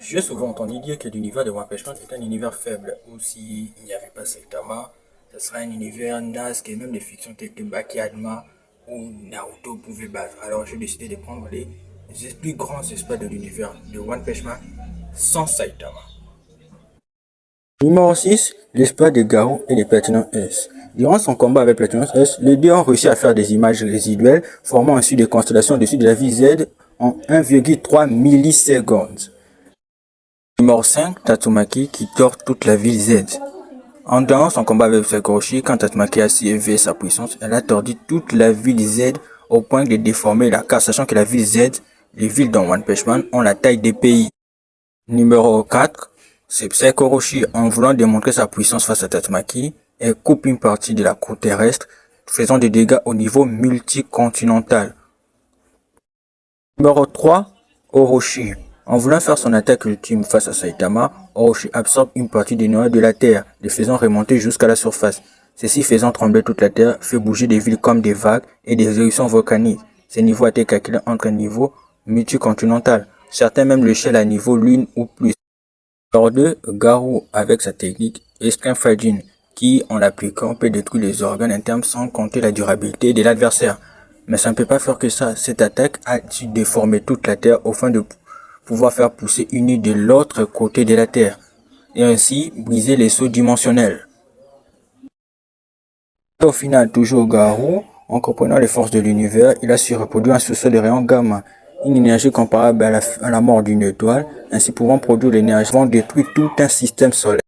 J'ai souvent entendu dire que l'univers de One Punch Man est un univers faible, ou s'il n'y avait pas Saitama, ce serait un univers naze et même des fictions telles que Baki Hanma ou Naruto pouvaient battre. Alors j'ai décidé de prendre les plus grands espoirs de l'univers de One Punch Man sans Saitama. Numéro 6, l'espoir de Garou et de Platinum S. Durant son combat avec Platinum S, les deux ont réussi à faire des images résiduelles, formant ainsi des constellations au-dessus de la vie Z en 1,3 millisecondes. Numéro 5, Tatsumaki qui tord toute la ville Z. En dehors son combat avec Sakoroshi, quand Tatsumaki a su élever sa puissance, elle a tordu toute la ville Z au point de déformer la carte, sachant que la ville Z, les villes dans One Punch Man ont la taille des pays. Numéro 4, c'est Psycho-Orochi, en voulant démontrer sa puissance face à Tatsumaki, elle coupe une partie de la croûte terrestre, faisant des dégâts au niveau multicontinental. Numéro 3, Orochi. En voulant faire son attaque ultime face à Saitama, Orochi absorbe une partie des noyaux de la Terre, les faisant remonter jusqu'à la surface. Ceci faisant trembler toute la Terre, fait bouger des villes comme des vagues et des éruptions volcaniques. Ces niveaux étaient calculés entre un niveau multicontinental. Certains même l'échelle à niveau lune ou plus. Numéro 2, Garou avec sa technique Extreme Fighting, qui, en l'appliquant, peut détruire les organes internes sans compter la durabilité de l'adversaire. Mais ça ne peut pas faire que ça. Cette attaque a dû déformer toute la Terre au fin de pouvoir faire pousser une île de l'autre côté de la Terre, et ainsi briser les sauts dimensionnels. Et au final, toujours Garou, en comprenant les forces de l'univers, il a su reproduire un sursaut de rayons gamma, une énergie comparable à la mort d'une étoile, ainsi pouvant produire l'énergie vont détruire tout un système solaire.